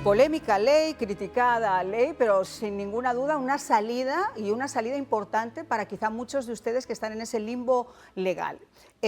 Polémica ley, criticada ley, pero sin ninguna duda una salida importante para quizá muchos de ustedes que están en ese limbo legal. Yo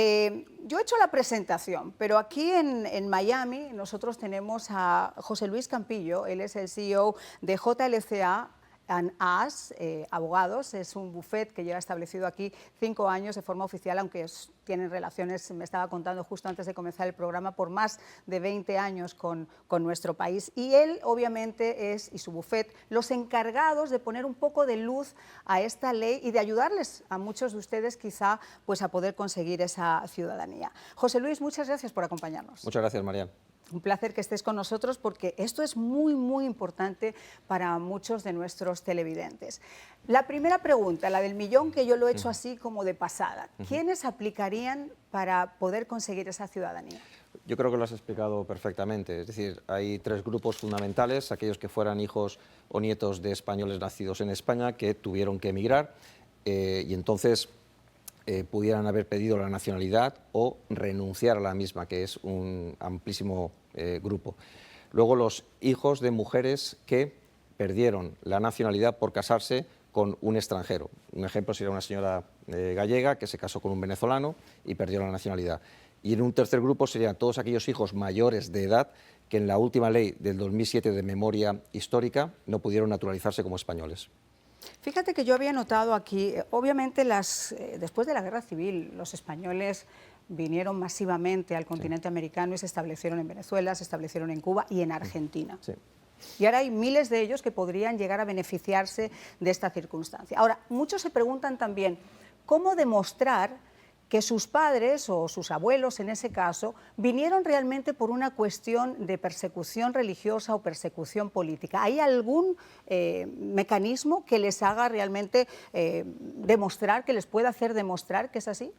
he hecho la presentación, pero aquí en Miami nosotros tenemos a José Luis Campillo, él es el CEO de JLCA and Us, abogados, es un bufet que lleva establecido aquí 5 años de forma oficial, aunque tienen relaciones, me estaba contando justo antes de comenzar el programa, por más de 20 años con nuestro país. Y él, obviamente, y su bufet, los encargados de poner un poco de luz a esta ley y de ayudarles a muchos de ustedes quizá pues, a poder conseguir esa ciudadanía. José Luis, muchas gracias por acompañarnos. Muchas gracias, María. Un placer que estés con nosotros porque esto es muy importante para muchos de nuestros televidentes. La primera pregunta, la del millón, que yo lo he hecho así como de pasada. ¿Quiénes aplicarían para poder conseguir esa ciudadanía? Yo creo que lo has explicado perfectamente. Es decir, hay 3 grupos fundamentales, aquellos que fueran hijos o nietos de españoles nacidos en España que tuvieron que emigrar y entonces pudieran haber pedido la nacionalidad o renunciar a la misma, que es un amplísimo grupo. Luego los hijos de mujeres que perdieron la nacionalidad por casarse con un extranjero. Un ejemplo sería una señora gallega que se casó con un venezolano y perdió la nacionalidad. Y en un tercer grupo serían todos aquellos hijos mayores de edad que en la última ley del 2007 de memoria histórica no pudieron naturalizarse como españoles. Fíjate que yo había notado aquí, obviamente después de la Guerra Civil, los españoles vinieron masivamente al continente americano y se establecieron en Venezuela, se establecieron en Cuba y en Argentina. Sí. Y ahora hay miles de ellos que podrían llegar a beneficiarse de esta circunstancia. Ahora, muchos se preguntan también, ¿cómo demostrar que sus padres o sus abuelos, en ese caso, vinieron realmente por una cuestión de persecución religiosa o persecución política? ¿Hay algún mecanismo que les haga realmente demostrar, que les pueda hacer demostrar que es así?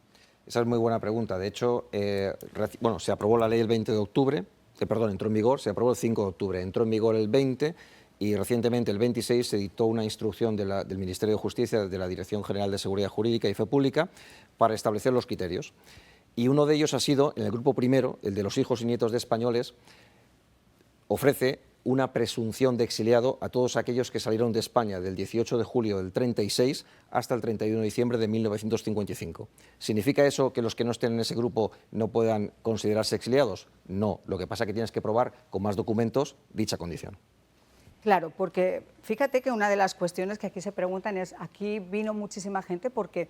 Esa es muy buena pregunta. De hecho, se aprobó la ley el 20 de octubre, entró en vigor, se aprobó el 5 de octubre, entró en vigor el 20 y recientemente, el 26, se dictó una instrucción del Ministerio de Justicia, de la Dirección General de Seguridad Jurídica y Fe Pública, para establecer los criterios. Y uno de ellos ha sido, en el grupo primero, el de los hijos y nietos de españoles, ofrece una presunción de exiliado a todos aquellos que salieron de España del 18 de julio del 36 hasta el 31 de diciembre de 1955. ¿Significa eso que los que no estén en ese grupo no puedan considerarse exiliados? No, lo que pasa es que tienes que probar con más documentos dicha condición. Claro, porque fíjate que una de las cuestiones que aquí se preguntan es, aquí vino muchísima gente porque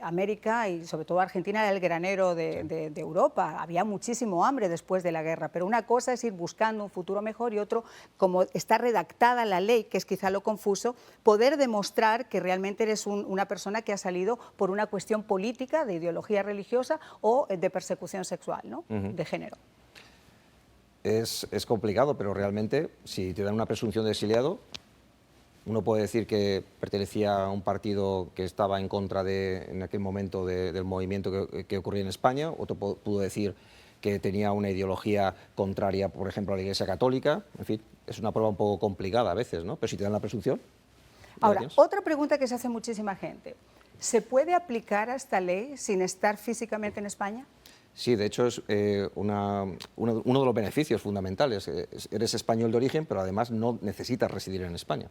América y sobre todo Argentina era el granero de Europa, había muchísimo hambre después de la guerra, pero una cosa es ir buscando un futuro mejor y otro, como está redactada la ley, que es quizá lo confuso, poder demostrar que realmente eres una persona que ha salido por una cuestión política, de ideología religiosa o de persecución sexual, ¿no? De género. Es complicado, pero realmente, si te dan una presunción de exiliado, uno puede decir que pertenecía a un partido que estaba en contra en aquel momento del movimiento que ocurría en España, otro pudo decir que tenía una ideología contraria, por ejemplo, a la Iglesia Católica. En fin, es una prueba un poco complicada a veces, ¿no? Pero si te dan la presunción... Ahora, otra pregunta que se hace muchísima gente, ¿se puede aplicar a esta ley sin estar físicamente en España? Sí, de hecho es uno de los beneficios fundamentales. Eres español de origen, pero además no necesitas residir en España.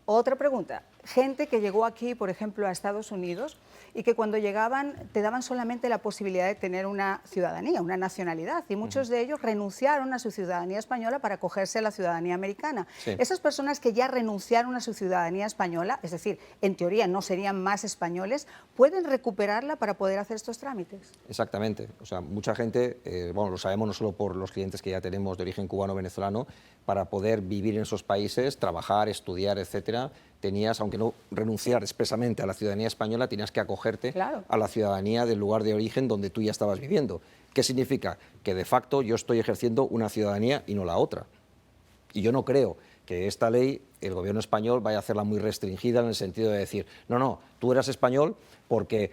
Otra pregunta, gente que llegó aquí, por ejemplo, a Estados Unidos y que cuando llegaban te daban solamente la posibilidad de tener una ciudadanía, una nacionalidad, y muchos de ellos renunciaron a su ciudadanía española para acogerse a la ciudadanía americana. Sí. Esas personas que ya renunciaron a su ciudadanía española, es decir, en teoría no serían más españoles, ¿pueden recuperarla para poder hacer estos trámites? Exactamente. O sea, mucha gente, lo sabemos no solo por los clientes que ya tenemos de origen cubano-venezolano, para poder vivir en esos países, trabajar, estudiar, etcétera, tenías, aunque no renunciar expresamente a la ciudadanía española, tenías que acogerte a la ciudadanía del lugar de origen donde tú ya estabas viviendo. ¿Qué significa? Que de facto yo estoy ejerciendo una ciudadanía y no la otra. Y yo no creo que esta ley el gobierno español vaya a hacerla muy restringida en el sentido de decir, no, no, tú eras español porque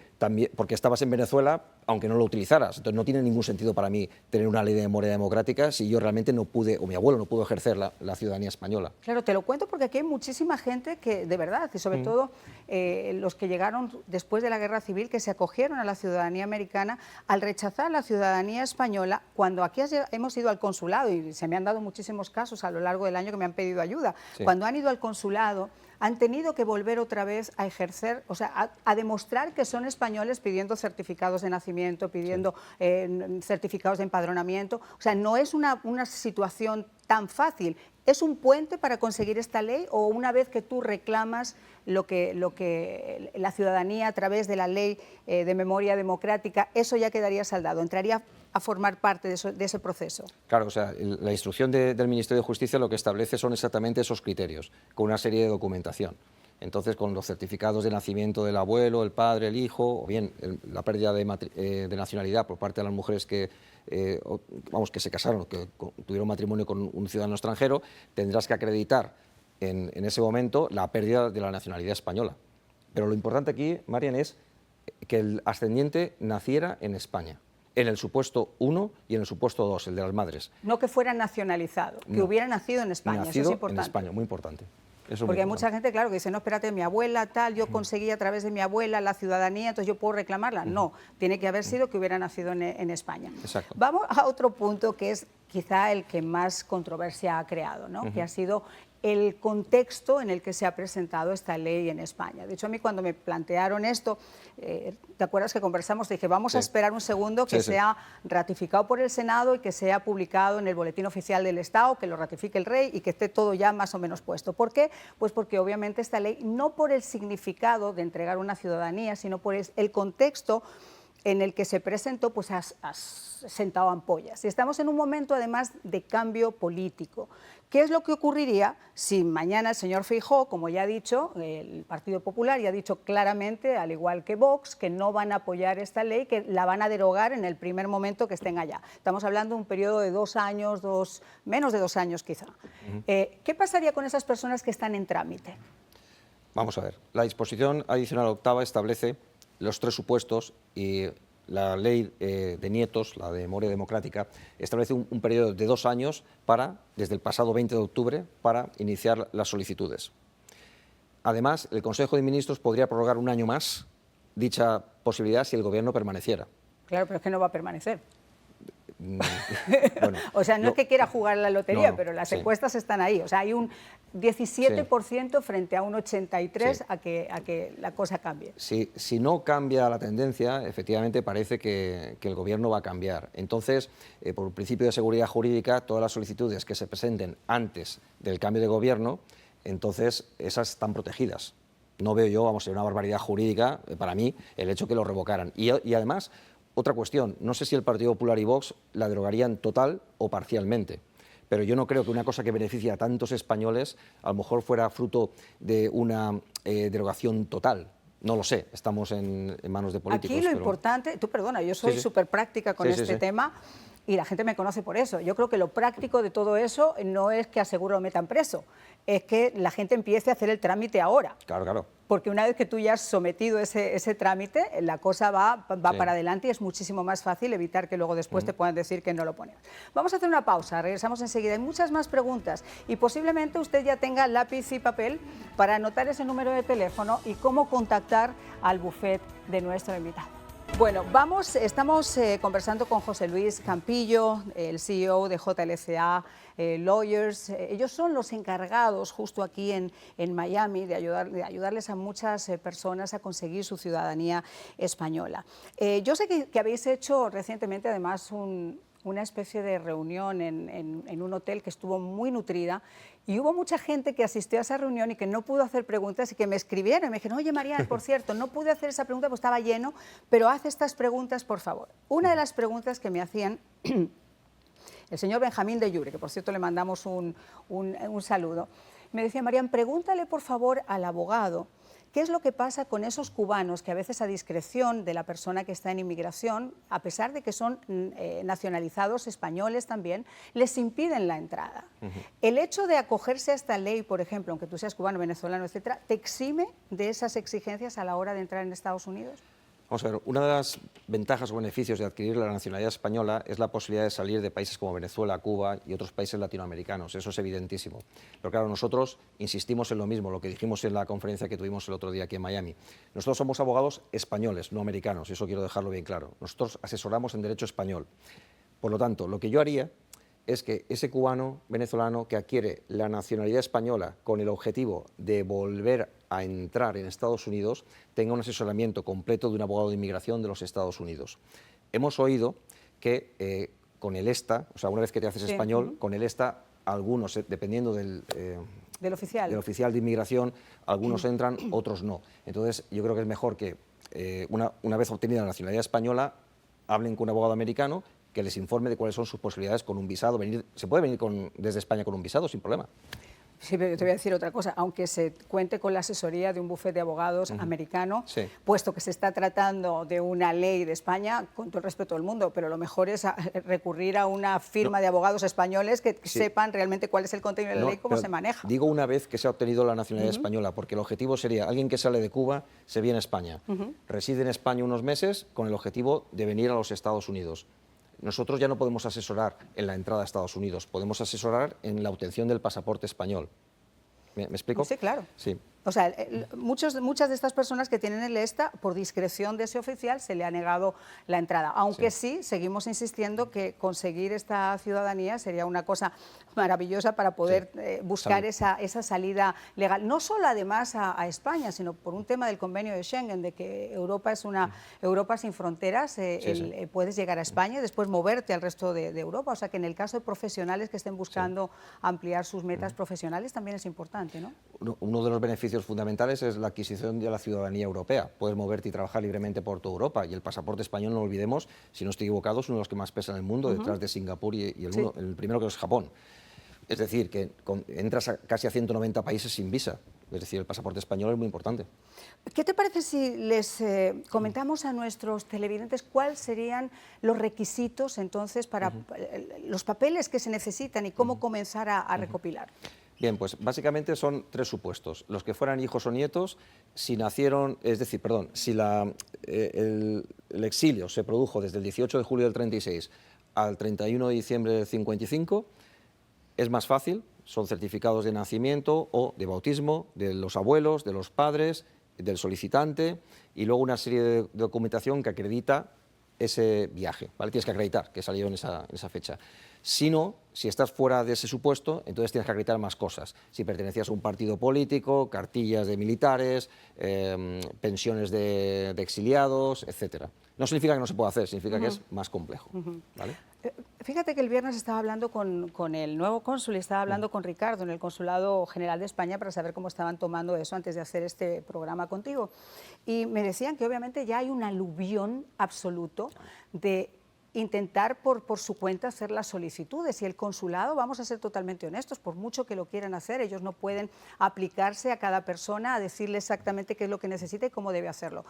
estabas en Venezuela, aunque no lo utilizaras. Entonces no tiene ningún sentido para mí tener una ley de memoria democrática si yo realmente no pude, o mi abuelo no pudo ejercer la ciudadanía española. Claro, te lo cuento porque aquí hay muchísima gente que, de verdad, y sobre todo los que llegaron después de la Guerra Civil, que se acogieron a la ciudadanía americana, al rechazar la ciudadanía española, cuando aquí hemos ido al consulado, y se me han dado muchísimos casos a lo largo del año que me han pedido ayuda, cuando han ido al consulado, han tenido que volver otra vez a ejercer, o sea, a demostrar que son españoles pidiendo certificados de nacimiento, pidiendo certificados de empadronamiento. O sea, no es una situación tan fácil. ¿Es un puente para conseguir esta ley o una vez que tú reclamas lo que la ciudadanía a través de la ley de memoria democrática, eso ya quedaría saldado? ¿Entraría a formar parte de ese proceso? Claro, o sea, la instrucción del Ministerio de Justicia lo que establece son exactamente esos criterios, con una serie de documentación. Entonces, con los certificados de nacimiento del abuelo, el padre, el hijo, o bien la pérdida de nacionalidad por parte de las mujeres que se casaron, que tuvieron matrimonio con un ciudadano extranjero, tendrás que acreditar en ese momento la pérdida de la nacionalidad española. Pero lo importante aquí, Marian, es que el ascendiente naciera en España, en el supuesto 1 y en el supuesto 2, el de las madres. No que fuera nacionalizado, que hubiera nacido en España, nacido eso es importante. En España, muy importante. Porque hay mucha gente, claro, que dice, no, espérate, mi abuela tal, yo conseguí a través de mi abuela la ciudadanía, entonces yo puedo reclamarla. No, tiene que haber sido que hubiera nacido en España. Exacto. Vamos a otro punto que es quizá el que más controversia ha creado, ¿no? Que ha sido el contexto en el que se ha presentado esta ley en España. De hecho, a mí cuando me plantearon esto, ¿te acuerdas que conversamos? Dije, vamos a esperar un segundo que sea ratificado por el Senado y que sea publicado en el Boletín Oficial del Estado, que lo ratifique el Rey y que esté todo ya más o menos puesto. ¿Por qué? Pues porque obviamente esta ley, no por el significado de entregar una ciudadanía, sino por el contexto en el que se presentó, pues ha sentado ampollas. Y estamos en un momento, además, de cambio político. ¿Qué es lo que ocurriría si mañana el señor Feijóo, como ya ha dicho, el Partido Popular ya ha dicho claramente, al igual que Vox, que no van a apoyar esta ley, que la van a derogar en el primer momento que estén allá? Estamos hablando de un periodo de 2 años, menos de 2 años quizá. ¿Qué pasaría con esas personas que están en trámite? Vamos a ver, la disposición adicional octava establece los 3 supuestos y la ley de nietos, la de memoria democrática, establece un periodo de 2 años desde el pasado 20 de octubre para iniciar las solicitudes. Además, el Consejo de Ministros podría prorrogar 1 año más dicha posibilidad si el Gobierno permaneciera. Claro, pero es que no va a permanecer. Bueno, o sea, no es que quiera jugar la lotería, pero las sí. encuestas están ahí. O sea, hay un 17% frente a un 83% a que la cosa cambie. Si no cambia la tendencia, efectivamente parece que el Gobierno va a cambiar. Entonces, por principio de seguridad jurídica, todas las solicitudes que se presenten antes del cambio de Gobierno, entonces esas están protegidas. No veo yo, vamos, una barbaridad jurídica, para mí, el hecho que lo revocaran. Y además, otra cuestión, no sé si el Partido Popular y Vox la derogarían total o parcialmente, pero yo no creo que una cosa que beneficie a tantos españoles a lo mejor fuera fruto de una derogación total. No lo sé, estamos en manos de políticos. Aquí lo importante, tú perdona, yo soy súper práctica con este tema y la gente me conoce por eso. Yo creo que lo práctico de todo eso no es que a seguro lo metan preso, es que la gente empiece a hacer el trámite ahora. Claro, claro. Porque una vez que tú ya has sometido ese trámite, la cosa va para adelante y es muchísimo más fácil evitar que luego después te puedan decir que no lo ponen. Vamos a hacer una pausa, regresamos enseguida. Hay muchas más preguntas y posiblemente usted ya tenga lápiz y papel para anotar ese número de teléfono y cómo contactar al bufet de nuestro invitado. Bueno, estamos conversando con José Luis Campillo, el CEO de JLCA Lawyers. Ellos son los encargados justo aquí en Miami de ayudarles a muchas personas a conseguir su ciudadanía española. Yo sé que habéis hecho recientemente además una especie de reunión en un hotel que estuvo muy nutrida y hubo mucha gente que asistió a esa reunión y que no pudo hacer preguntas y que me escribieron y me dijeron, oye Marian, por cierto, no pude hacer esa pregunta porque estaba lleno, pero haz estas preguntas, por favor. Una de las preguntas que me hacían el señor Benjamín de Llure, que por cierto le mandamos un saludo, me decía, Marian, pregúntale por favor al abogado ¿Qué es lo que pasa con esos cubanos que a veces a discreción de la persona que está en inmigración, a pesar de que son nacionalizados españoles también, les impiden la entrada? El hecho de acogerse a esta ley, por ejemplo, aunque tú seas cubano, venezolano, etcétera, ¿te exime de esas exigencias a la hora de entrar en Estados Unidos? Vamos a ver, una de las ventajas o beneficios de adquirir la nacionalidad española es la posibilidad de salir de países como Venezuela, Cuba y otros países latinoamericanos. Eso es evidentísimo. Pero claro, nosotros insistimos en lo mismo, lo que dijimos en la conferencia que tuvimos el otro día aquí en Miami. Nosotros somos abogados españoles, no americanos, y eso quiero dejarlo bien claro. Nosotros asesoramos en derecho español. Por lo tanto, lo que yo haría es que ese cubano venezolano que adquiere la nacionalidad española con el objetivo de volver a entrar en Estados Unidos tenga un asesoramiento completo de un abogado de inmigración de los Estados Unidos. Hemos oído que con el ESTA, o sea, una vez que te haces español, con el ESTA algunos, dependiendo del oficial de inmigración, algunos entran, otros no. Entonces, yo creo que es mejor que una vez obtenida la nacionalidad española, hablen con un abogado americano que les informe de cuáles son sus posibilidades con un visado. Se puede venir desde España con un visado sin problema. Sí, pero te voy a decir otra cosa, aunque se cuente con la asesoría de un bufete de abogados americano, puesto que se está tratando de una ley de España, con todo el respeto del mundo, pero lo mejor es recurrir a una firma de abogados españoles que sepan realmente cuál es el contenido de la ley, cómo se maneja. Digo una vez que se ha obtenido la nacionalidad española, porque el objetivo sería, alguien que sale de Cuba se viene a España, reside en España unos meses con el objetivo de venir a los Estados Unidos. Nosotros ya no podemos asesorar en la entrada a Estados Unidos, podemos asesorar en la obtención del pasaporte español. ¿Me explico? Sí, claro. Sí. O sea, muchas de estas personas que tienen el ESTA, por discreción de ese oficial, se le ha negado la entrada. Aunque sí, seguimos insistiendo que conseguir esta ciudadanía sería una cosa maravillosa para poder buscar esa salida legal. No solo además a España, sino por un tema del convenio de Schengen, de que Europa es una Europa sin fronteras, puedes llegar a España y después moverte al resto de Europa. O sea, que en el caso de profesionales que estén buscando ampliar sus metas profesionales también es importante, ¿no? Uno de los beneficios fundamentales es la adquisición de la ciudadanía europea. Puedes moverte y trabajar libremente por toda Europa. Y el pasaporte español, no lo olvidemos, si no estoy equivocado, es uno de los que más pesa en el mundo, detrás de Singapur y el primero que es Japón. Es decir, que entras casi a 190 países sin visa. Es decir, el pasaporte español es muy importante. ¿Qué te parece si les comentamos a nuestros televidentes cuáles serían los requisitos entonces para los papeles que se necesitan y cómo comenzar a recopilar? Bien, pues básicamente son tres supuestos. Los que fueran hijos o nietos, si nacieron, es decir, perdón, si el exilio se produjo desde el 18 de julio del 36 al 31 de diciembre del 55, es más fácil, son certificados de nacimiento o de bautismo de los abuelos, de los padres, del solicitante y luego una serie de documentación que acredita ese viaje, ¿vale? Tienes que acreditar que salió en esa fecha. Si no, si estás fuera de ese supuesto, entonces tienes que acreditar más cosas. Si pertenecías a un partido político, cartillas de militares, pensiones de exiliados, etc. No significa que no se pueda hacer, significa que es más complejo, ¿vale? Fíjate que el viernes estaba hablando con el nuevo cónsul y estaba hablando con Ricardo en el Consulado General de España para saber cómo estaban tomando eso antes de hacer este programa contigo. Y me decían que obviamente ya hay un aluvión absoluto de intentar por su cuenta hacer las solicitudes y el consulado, vamos a ser totalmente honestos, por mucho que lo quieran hacer, ellos no pueden aplicarse a cada persona a decirle exactamente qué es lo que necesita y cómo debe hacerlo.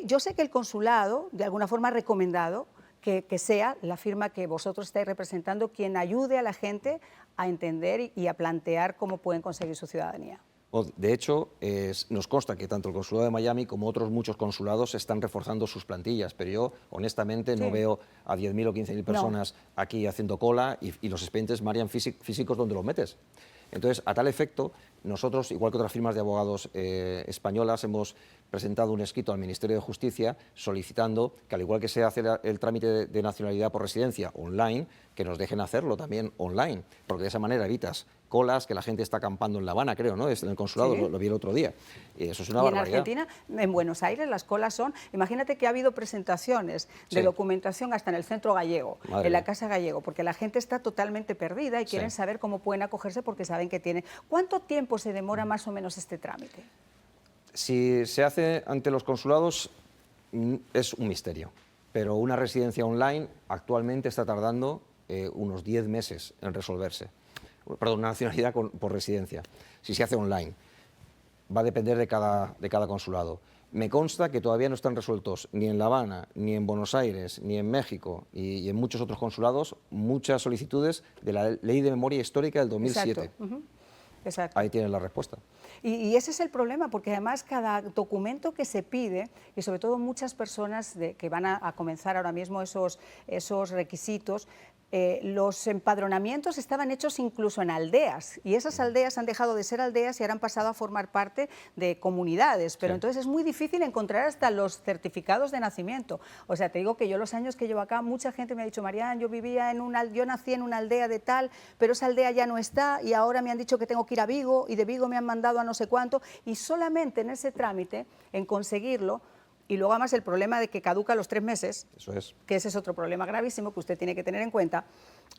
Yo sé que el consulado, de alguna forma, ha recomendado que sea la firma que vosotros estáis representando quien ayude a la gente a entender y a plantear cómo pueden conseguir su ciudadanía. De hecho, nos consta que tanto el Consulado de Miami como otros muchos consulados están reforzando sus plantillas, pero yo honestamente no veo a 10.000 o 15.000 personas aquí haciendo cola y los expedientes, Marian, físicos, ¿dónde los metes? Entonces, a tal efecto, nosotros, igual que otras firmas de abogados españolas, hemos presentado un escrito al Ministerio de Justicia solicitando que, al igual que se hace el trámite de nacionalidad por residencia online, que nos dejen hacerlo también online, porque de esa manera evitas colas, que la gente está acampando en La Habana, creo, ¿no? En el consulado, lo vi el otro día. Y eso es una barbaridad. En Argentina, en Buenos Aires, las colas son... Imagínate que ha habido presentaciones de documentación hasta en el Centro Gallego, en la Casa Gallego, porque la gente está totalmente perdida y quieren saber cómo pueden acogerse porque saben que tienen... ¿Cuánto tiempo se demora más o menos este trámite? Si se hace ante los consulados, es un misterio, pero una residencia online actualmente está tardando unos 10 meses en resolverse. Perdón, una nacionalidad por residencia, si se hace online. va a depender de cada consulado. Me consta que todavía no están resueltos ni en La Habana, ni en Buenos Aires, ni en México y en muchos otros consulados muchas solicitudes de la Ley de Memoria Histórica del 2007. Exacto. Exacto. Ahí tienen la respuesta. Y ese es el problema, porque además cada documento que se pide, y sobre todo muchas personas que van a comenzar ahora mismo esos requisitos, los empadronamientos estaban hechos incluso en aldeas, y esas aldeas han dejado de ser aldeas y ahora han pasado a formar parte de comunidades, pero entonces es muy difícil encontrar hasta los certificados de nacimiento. O sea, te digo que yo los años que llevo acá, mucha gente me ha dicho, Marián, yo nací en una aldea de tal, pero esa aldea ya no está y ahora me han dicho que tengo que ir a Vigo y de Vigo me han mandado a no sé cuánto, y solamente en ese trámite, en conseguirlo. Y luego además el problema de que caduca a los 3 meses, Eso es. que ese es otro problema gravísimo que usted tiene que tener en cuenta.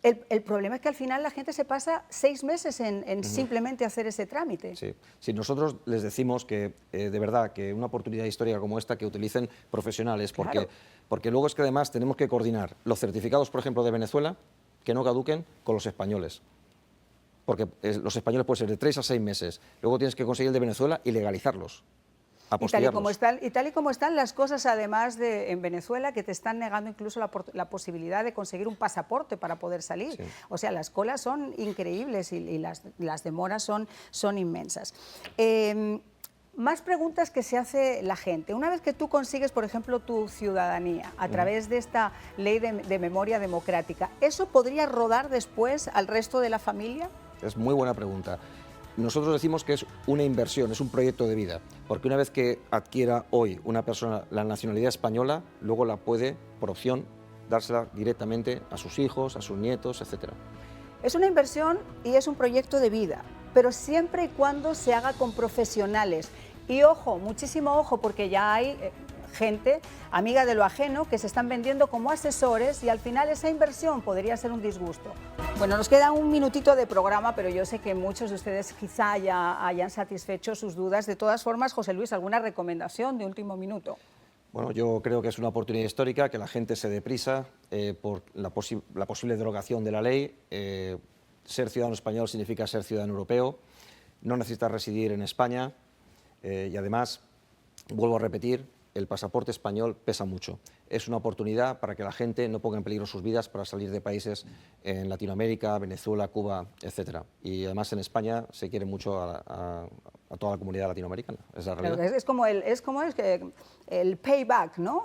El problema es que al final la gente se pasa 6 meses en simplemente hacer ese trámite. Sí. Sí, nosotros les decimos que, de verdad, que una oportunidad histórica como esta, que utilicen profesionales, Claro. porque luego es que además tenemos que coordinar los certificados, por ejemplo, de Venezuela, que no caduquen con los españoles. Porque los españoles pueden ser de 3 a 6 meses. Luego tienes que conseguir el de Venezuela y legalizarlos. Y tal y como están las cosas, además en Venezuela, que te están negando incluso la posibilidad de conseguir un pasaporte para poder salir. Sí. O sea, las colas son increíbles y las demoras son inmensas. Más preguntas que se hace la gente. Una vez que tú consigues, por ejemplo, tu ciudadanía a través de esta ley de memoria democrática, ¿eso podría rodar después al resto de la familia? Es muy buena pregunta. Nosotros decimos que es una inversión, es un proyecto de vida, porque una vez que adquiera hoy una persona la nacionalidad española, luego la puede, por opción, dársela directamente a sus hijos, a sus nietos, etc. Es una inversión y es un proyecto de vida, pero siempre y cuando se haga con profesionales. Y ojo, muchísimo ojo, porque ya hay gente amiga de lo ajeno que se están vendiendo como asesores y al final esa inversión podría ser un disgusto. Bueno, nos queda un minutito de programa, pero yo sé que muchos de ustedes quizá ya hayan satisfecho sus dudas. De todas formas, José Luis, ¿alguna recomendación de último minuto? Bueno, yo creo que es una oportunidad histórica, que la gente se dé prisa por la posible derogación de la ley. Ser ciudadano español significa ser ciudadano europeo, no necesitas residir en España y además, vuelvo a repetir, el pasaporte español pesa mucho. Es una oportunidad para que la gente no ponga en peligro sus vidas para salir de países en Latinoamérica, Venezuela, Cuba, etc. Y además en España se quiere mucho a toda la comunidad latinoamericana, es la realidad. Claro, es como el payback, ¿no?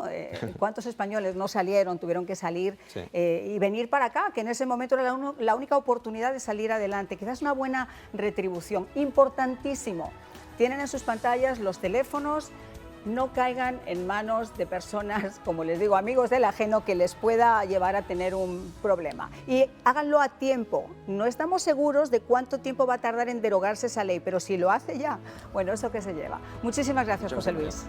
¿Cuántos españoles no salieron, tuvieron que salir y venir para acá? Que en ese momento era la única oportunidad de salir adelante. Quizás una buena retribución, importantísimo. Tienen en sus pantallas los teléfonos. No caigan en manos de personas, como les digo, amigos del ajeno, que les pueda llevar a tener un problema. Y háganlo a tiempo. No estamos seguros de cuánto tiempo va a tardar en derogarse esa ley, pero si lo hace ya, bueno, eso que se lleva. Muchísimas gracias, José Luis.